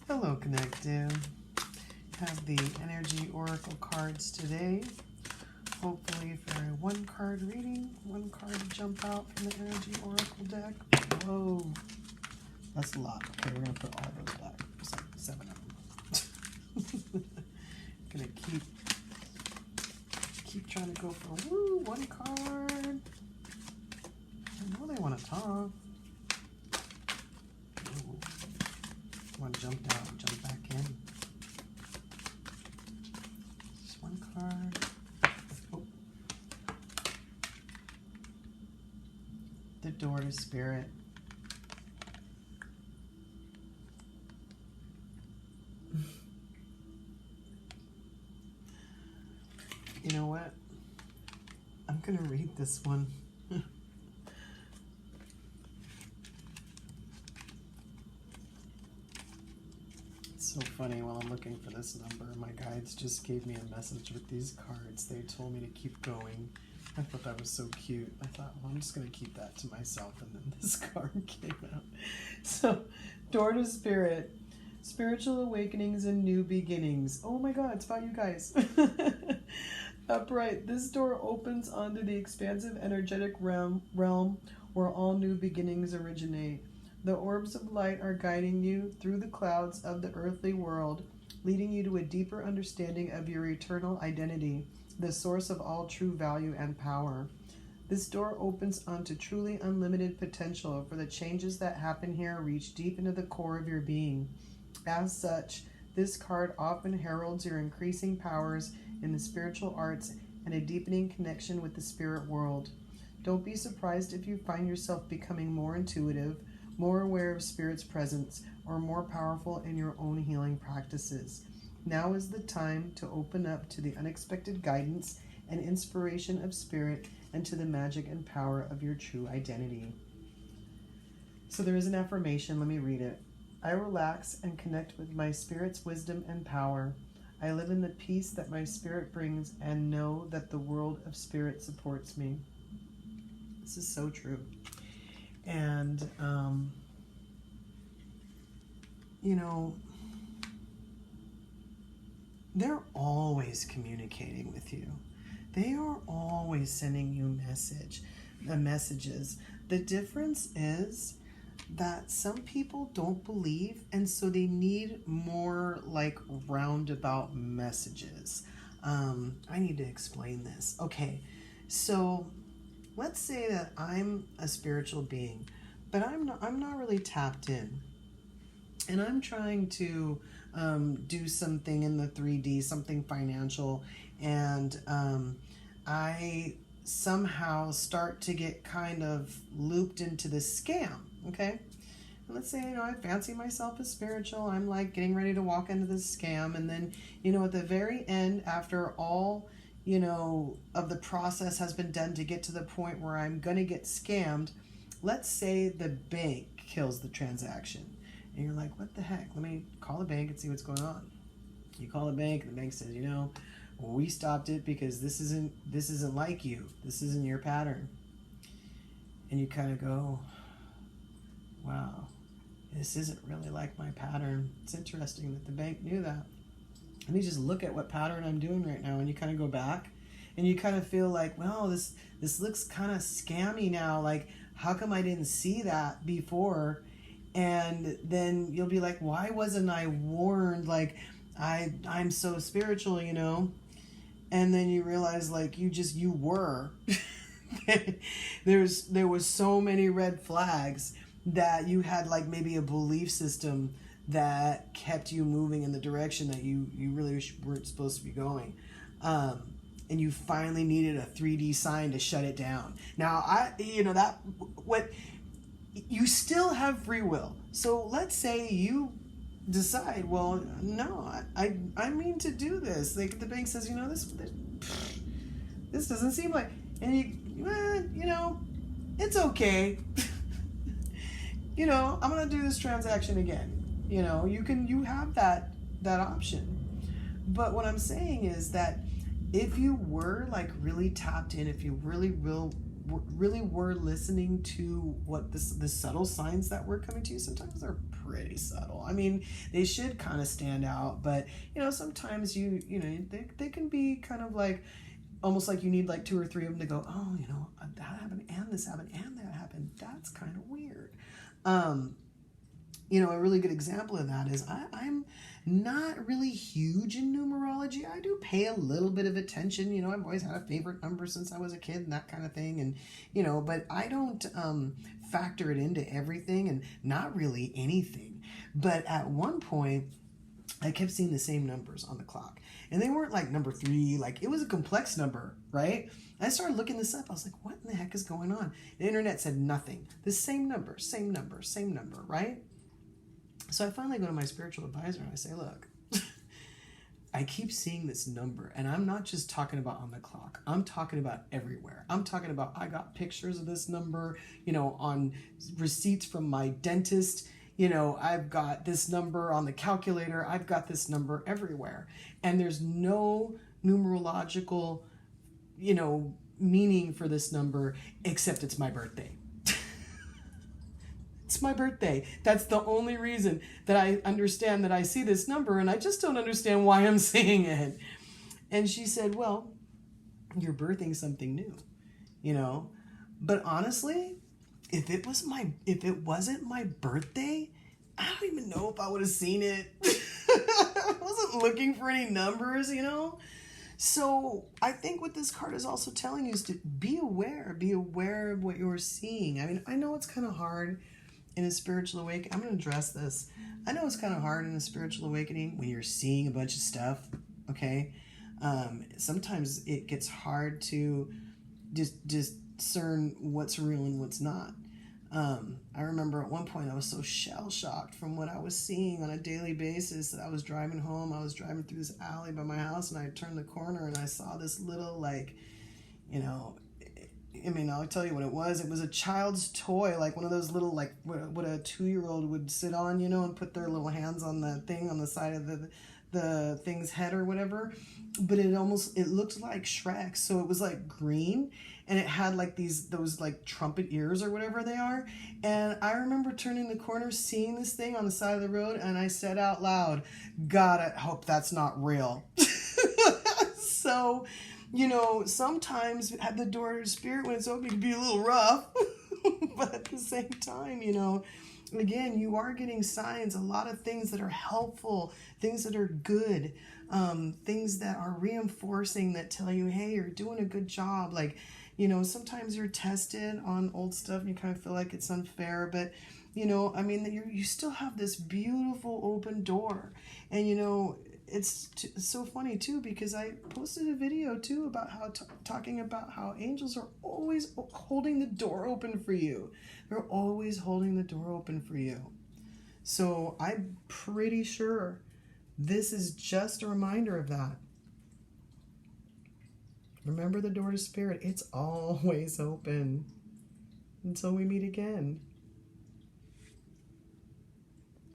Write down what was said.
Hello, Connective. Have the Energy Oracle cards today. Hopefully for a one-card reading, one card to jump out from the Energy Oracle deck. Whoa, that's a lot. Okay, we're gonna put all those back. There's like 7 of them. Gonna keep trying to go for one card. I know they want to talk. Want to jump down, jump back in. Just one card. Oh. The Door to Spirit. You know what? I'm going to read this one. So funny, while I'm looking for this number, my guides just gave me a message with these cards. They told me to keep going. I thought that was so cute. I thought, well, I'm just going to keep that to myself, and then this card came out. So, Door to Spirit, spiritual awakenings and new beginnings. Oh my God, it's about you guys. Upright, this door opens onto the expansive energetic realm where all new beginnings originate. The orbs of light are guiding you through the clouds of the earthly world, leading you to a deeper understanding of your eternal identity, the source of all true value and power. This door opens onto truly unlimited potential, for the changes that happen here reach deep into the core of your being. As such, this card often heralds your increasing powers in the spiritual arts and a deepening connection with the spirit world. Don't be surprised if you find yourself becoming more intuitive, more aware of Spirit's presence, or more powerful in your own healing practices. Now is the time to open up to the unexpected guidance and inspiration of Spirit and to the magic and power of your true identity. So there is an affirmation. Let me read it. I relax and connect with my Spirit's wisdom and power. I live in the peace that my Spirit brings and know that the world of Spirit supports me. This is so true. And, you know, they're always communicating with you. They are always sending you messages. The difference is that some people don't believe, and so they need more like roundabout messages. I need to explain this. Okay, so let's say that I'm a spiritual being, but I'm not really tapped in. And I'm trying to do something in the 3D, something financial, and I somehow start to get kind of looped into this scam, okay? And let's say, I fancy myself as spiritual. I'm like getting ready to walk into this scam, and then, at the very end, after all of the process has been done to get to the point where I'm going to get scammed, let's say the bank kills the transaction. And you're like, what the heck? Let me call the bank and see what's going on. You call the bank, and the bank says, we stopped it because this isn't like you. This isn't your pattern. And you kind of go, wow, this isn't really like my pattern. It's interesting that the bank knew that. Let me just look at what pattern I'm doing right now. And you kind of go back and you kind of feel like, well, this looks kind of scammy now. Like, how come I didn't see that before? And then you'll be like, why wasn't I warned? Like, I'm so spiritual, And then you realize, like, you were. There was so many red flags that you had, like, maybe a belief system that kept you moving in the direction that you really weren't supposed to be going. And you finally needed a 3D sign to shut it down. Now, you still have free will. So let's say you decide, well, no, I mean to do this. Like, the bank says, this doesn't seem like, and it's okay. I'm going to do this transaction again. You have that option. But what I'm saying is that if you were like really tapped in, if you really really were listening to what the subtle signs that were coming to you, sometimes they're pretty subtle. I mean, they should kind of stand out, but sometimes they can be kind of like almost like you need like 2 or 3 of them to go, oh, that happened and this happened and that happened. That's kind of weird. A really good example of that is I'm not really huge in numerology. I do pay a little bit of attention. I've always had a favorite number since I was a kid and that kind of thing. And, but I don't factor it into everything and not really anything. But at one point, I kept seeing the same numbers on the clock. And they weren't like number 3, like it was a complex number, right? I started looking this up. I was like, what in the heck is going on? The internet said nothing. The same number, right? So I finally go to my spiritual advisor and I say, look, I keep seeing this number, and I'm not just talking about on the clock. I'm talking about everywhere. I'm talking about I got pictures of this number, on receipts from my dentist. I've got this number on the calculator. I've got this number everywhere. And there's no numerological, meaning for this number except it's my birthday. It's my birthday. That's the only reason that I understand that I see this number, and I just don't understand why I'm seeing it. And she said, well, you're birthing something new, But honestly, if it wasn't my birthday, I don't even know if I would have seen it. I wasn't looking for any numbers, So I think what this card is also telling you is to be aware of what you're seeing. I mean, I know it's kind of hard in a spiritual awakening. I'm going to address this. I know it's kind of hard in a spiritual awakening when you're seeing a bunch of stuff, okay? Sometimes it gets hard to discern what's real and what's not. I remember at one point I was so shell-shocked from what I was seeing on a daily basis that I was driving home. I was driving through this alley by my house, and I turned the corner and I saw this little, I'll tell you what it was. It was a child's toy, like one of those little, like what a 2-year-old would sit on, and put their little hands on the thing on the side of the thing's head or whatever. But it looked like Shrek. So it was like green, and it had like those like trumpet ears or whatever they are. And I remember turning the corner, seeing this thing on the side of the road, and I said out loud, God, I hope that's not real. So, sometimes at the door to spirit, when it's open, it can be a little rough. But at the same time, again, you are getting signs, a lot of things that are helpful, things that are good, things that are reinforcing, that tell you, hey, you're doing a good job. Like, sometimes you're tested on old stuff and you kind of feel like it's unfair, but, you still have this beautiful open door. And, it's so funny too, because I posted a video too about how talking about how angels are always holding the door open for you. They're always holding the door open for you. So I'm pretty sure this is just a reminder of that. Remember the door to spirit. It's always open. Until we meet again.